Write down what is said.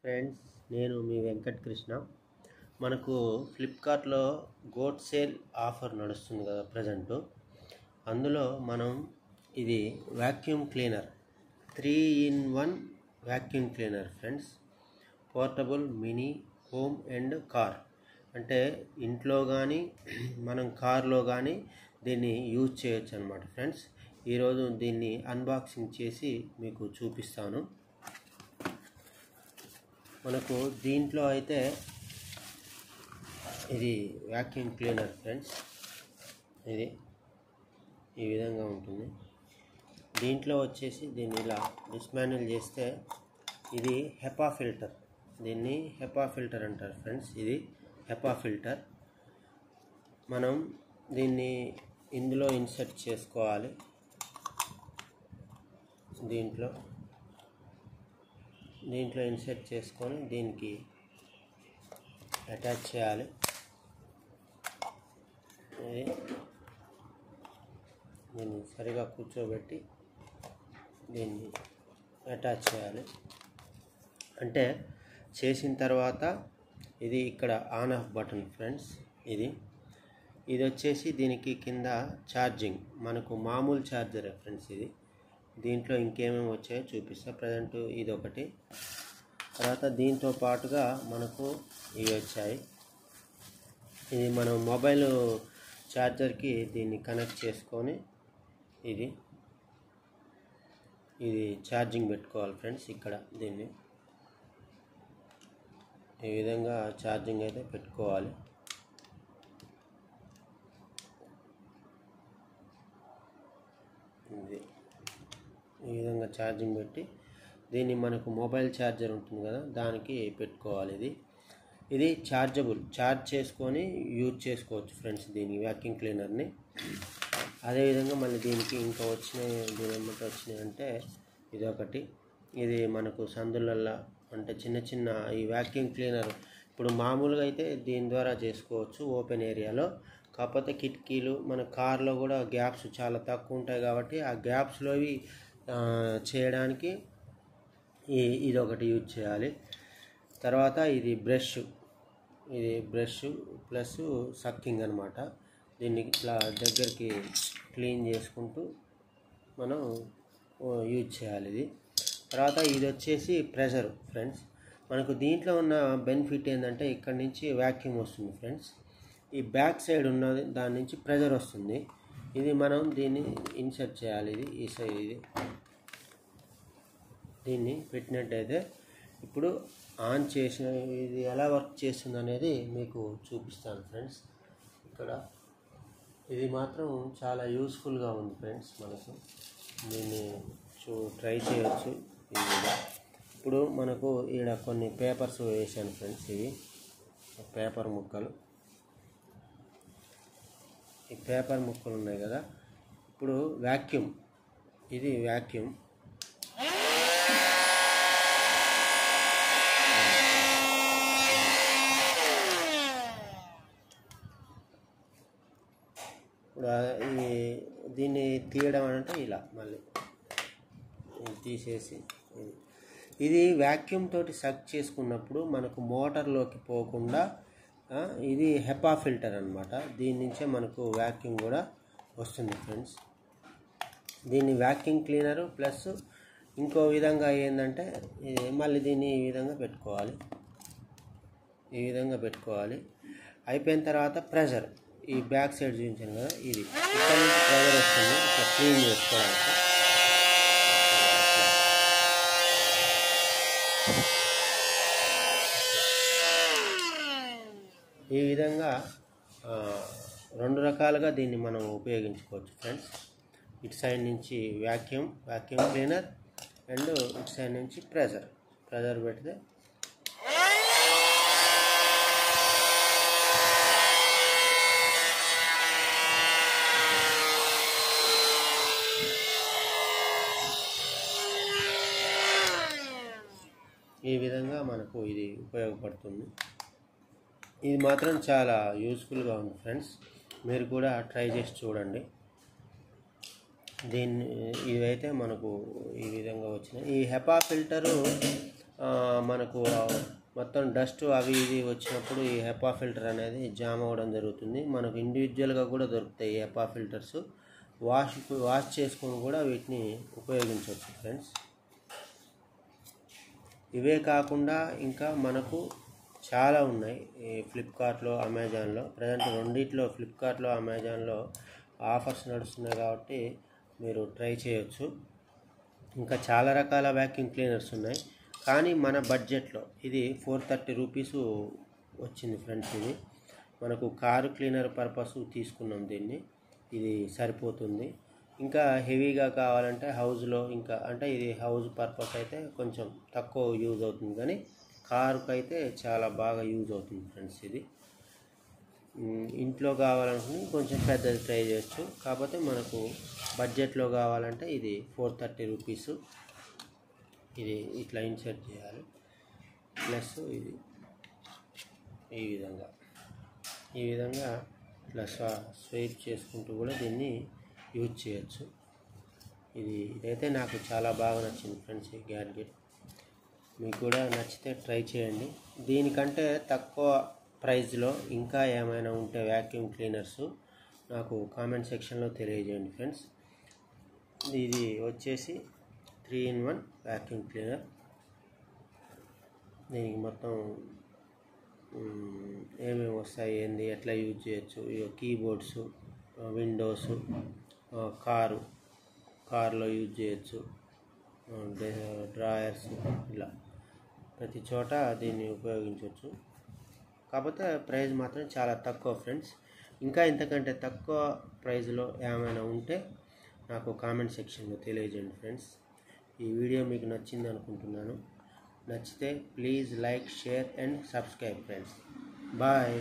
Friends, నేను మీ వెంకట్ కృష్ణ. మనకు ఫ్లిప్కార్ట్లో గోట్ సేల్ ఆఫర్ నడుస్తుంది కదా ప్రజెంటు. అందులో మనం ఇది vacuum cleaner 3-in-1 vacuum cleaner friends, portable mini home and car. అంటే ఇంట్లో కానీ మనం కార్లో కానీ దీన్ని యూజ్ చేయొచ్చు అనమాట ఫ్రెండ్స్. ఈరోజు దీన్ని అన్బాక్సింగ్ చేసి మీకు చూపిస్తాను. మనకు దీంట్లో అయితే ఇది వ్యాక్యూమ్ క్లీనర్ ఫ్రెండ్స్, ఇది ఈ విధంగా ఉంటుంది. దీంట్లో వచ్చేసి దీన్ని ఇలా డిస్మాండిల్ చేస్తే ఇది హెపా ఫిల్టర్, దీన్ని హెపా ఫిల్టర్ అంటారు ఫ్రెండ్స్. ఇది హెపా ఫిల్టర్. మనం దీన్ని ఇందులో ఇన్సర్ట్ చేసుకోవాలి. దీంట్లో ఇన్సర్ట్ చేసుకొని దీనికి అటాచ్ చేయాలి. దీన్ని సరిగా కూర్చోబెట్టి దీన్ని అటాచ్ చేయాలి. అంటే చేసిన తర్వాత ఇది ఇక్కడ ఆన్ ఆఫ్ బటన్ ఫ్రెండ్స్. ఇది వచ్చేసి దీనికి కింద ఛార్జింగ్, మనకు మామూలు ఛార్జరే ఫ్రెండ్స్. ఇది దీంట్లో ఇంకేమేమి వచ్చాయో చూపిస్తా. ప్రజెంట్ ఇది ఒకటి, తర్వాత దీంతో పాటుగా మనకు ఇవి వచ్చాయి. ఇది మనం మొబైల్ ఛార్జర్కి దీన్ని కనెక్ట్ చేసుకొని ఇది ఛార్జింగ్ పెట్టుకోవాలి ఫ్రెండ్స్. ఇక్కడ దీన్ని ఈ విధంగా ఛార్జింగ్ అయితే పెట్టుకోవాలి. ఈ విధంగా ఛార్జింగ్ పెట్టి దీన్ని మనకు మొబైల్ ఛార్జర్ ఉంటుంది కదా దానికి పెట్టుకోవాలి. ఇది ఛార్జబుల్, ఛార్జ్ చేసుకొని యూజ్ చేసుకోవచ్చు ఫ్రెండ్స్ దీని వ్యాక్యూమ్ క్లీనర్ని. అదేవిధంగా మళ్ళీ దీనికి ఇంకా దీని ఏమంటే వచ్చినాయి అంటే ఇది ఒకటి. ఇది మనకు సందులల్లో అంటే చిన్న చిన్న ఈ వ్యాక్యూమ్ క్లీనర్ ఇప్పుడు మామూలుగా అయితే దీని ద్వారా చేసుకోవచ్చు ఓపెన్ ఏరియాలో. కాకపోతే కిటికీలు మన కార్లో కూడా గ్యాప్స్ చాలా తక్కువ ఉంటాయి కాబట్టి ఆ గ్యాప్స్లోవి చేయడానికి ఇది ఒకటి యూజ్ చేయాలి. తర్వాత ఇది బ్రష్ ప్లస్ సక్కింగ్ అనమాట. దీన్ని ఇట్లా దగ్గరికి క్లీన్ చేసుకుంటూ మనం యూజ్ చేయాలి. ఇది తర్వాత ఇది వచ్చేసి ప్రెషర్ ఫ్రెండ్స్. మనకు దీంట్లో ఉన్న బెనిఫిట్ ఏంటంటే ఇక్కడ నుంచి వ్యాక్యూమ్ వస్తుంది ఫ్రెండ్స్. ఈ బ్యాక్ సైడ్ ఉన్నది దాని నుంచి ప్రెషర్ వస్తుంది. ఇది మనం దీన్ని ఇన్సర్ట్ చేయాలి. ఈ సైడ్ దీన్ని పెట్టినట్టయితే ఇప్పుడు ఆన్ చేసిన ఇది ఎలా వర్క్ చేస్తుంది అనేది మీకు చూపిస్తాను ఫ్రెండ్స్. ఇక్కడ ఇది మాత్రం చాలా యూస్ఫుల్గా ఉంది ఫ్రెండ్స్. మనకు దీన్ని ట్రై చేయొచ్చు. ఇప్పుడు మనకు ఈడ కొన్ని పేపర్స్ వేసాను ఫ్రెండ్స్. ఇవి పేపర్ ముక్కలు, ఈ పేపర్ ముక్కలు ఉన్నాయి కదా. ఇప్పుడు వ్యాక్యూమ్, ఇది వ్యాక్యూమ్. ఇప్పుడు దీన్ని తీయడం అంటే ఇలా మళ్ళీ తీసేసి ఇది వ్యాక్యూమ్ తోటి సక్ చేసుకున్నప్పుడు మనకు మోటార్లోకి పోకుండా ఇది హెపా ఫిల్టర్ అనమాట. దీని నుంచే మనకు వ్యాక్యూమ్ కూడా వస్తుంది ఫ్రెండ్స్. దీన్ని వ్యాక్యూమ్ క్లీనరు ప్లస్ ఇంకో విధంగా ఏంటంటే మళ్ళీ దీన్ని ఈ విధంగా పెట్టుకోవాలి. అయిపోయిన తర్వాత ప్రెషర్ ఈ బ్యాక్ సైడ్ చూపించాను కదా, ఇది ఇక్కడ నుంచి ప్రెషర్ వస్తుంది. ఇట్లా క్లీన్ చేసుకోవడానికి ఈ విధంగా రెండు రకాలుగా దీన్ని మనం ఉపయోగించుకోవచ్చు ఫ్రెండ్స్. ఇటు సైడ్ నుంచి వ్యాక్యూమ్ క్లీనర్ అండ్ ఇటు సైడ్ నుంచి ప్రెషర్ పెడితే ఈ విధంగా మనకు ఇది ఉపయోగపడుతుంది. ఇది మాత్రం చాలా యూస్ఫుల్గా ఉంది ఫ్రెండ్స్. మీరు కూడా ట్రై చేసి చూడండి. ఇవైతే మనకు ఈ విధంగా వచ్చినాయి. ఈ హెపా ఫిల్టరు మనకు మొత్తం డస్ట్ అవి ఇవి వచ్చినప్పుడు ఈ హెపా ఫిల్టర్ అనేది జామ్ అవ్వడం జరుగుతుంది. మనకు ఇండివిజువల్గా కూడా దొరుకుతాయి ఈ హెపా ఫిల్టర్స్. వాష్ చేసుకొని కూడా వీటిని ఉపయోగించవచ్చు ఫ్రెండ్స్. ఇవే కాకుండా ఇంకా మనకు చాలా ఉన్నాయి ఈ ఫ్లిప్కార్ట్లో, అమెజాన్లో. ప్రజెంట్ రెండిట్లో, ఫ్లిప్కార్ట్లో, అమెజాన్లో ఆఫర్స్ నడుస్తున్నాయి కాబట్టి మీరు ట్రై చేయొచ్చు. ఇంకా చాలా రకాల వ్యాక్యూమ్ క్లీనర్స్ ఉన్నాయి, కానీ మన బడ్జెట్లో ఇది 430 రూపీస్ వచ్చింది ఫ్రెండ్స్. ఇది మనకు కారు క్లీనర్ పర్పస్ తీసుకున్నాం దీన్ని, ఇది సరిపోతుంది. ఇంకా హెవీగా కావాలంటే హౌస్లో, ఇంకా అంటే ఇది హౌస్ పర్పస్ అయితే కొంచెం తక్కువ యూజ్ అవుతుంది, కానీ కారుకు అయితే చాలా బాగా యూజ్ అవుతుంది ఫ్రెండ్స్. ఇది ఇంట్లో కావాలనుకుని కొంచెం పెద్దది ట్రై చేయొచ్చు, కాకపోతే మనకు బడ్జెట్లో కావాలంటే ఇది 430 రూపీస్. ఇది ఇట్లా ఇన్సర్ట్ చేయాలి, ప్లస్ ఇది ఈ విధంగా ఇట్లా స్వైప్ చేసుకుంటూ కూడా దీన్ని యూజ్ చేయొచ్చు. ఇదైతే నాకు చాలా బాగా నచ్చింది ఫ్రెండ్స్ ఈ గ్యాడ్జెట్. మీకు కూడా నచ్చితే ట్రై చేయండి. దీనికంటే తక్కువ ప్రైస్లో ఇంకా ఏమైనా ఉంటే వ్యాక్యూమ్ క్లీనర్స్ నాకు కామెంట్ సెక్షన్లో తెలియజేయండి ఫ్రెండ్స్. ఇది వచ్చేసి 3-in-1 వ్యాక్యూమ్ క్లీనర్. దీనికి మొత్తం ఏమేమి వస్తాయి, ఏంది, ఎట్లా యూజ్ చేయొచ్చు, కీబోర్డ్స్, విండోస్, కారులో యూజ్ చేయొచ్చు, డ్రాయర్స్, ఇలా ప్రతి చోట దీన్ని ఉపయోగించవచ్చు. కాకపోతే ప్రైస్ మాత్రం చాలా తక్కువ ఫ్రెండ్స్. ఇంకా ఇంతకంటే తక్కువ ప్రైస్లో ఏమైనా ఉంటే నాకు కామెంట్ సెక్షన్లో తెలియజేయండి ఫ్రెండ్స్. ఈ వీడియో మీకు నచ్చింది అనుకుంటున్నాను. నచ్చితే please like, share and subscribe friends. Bye.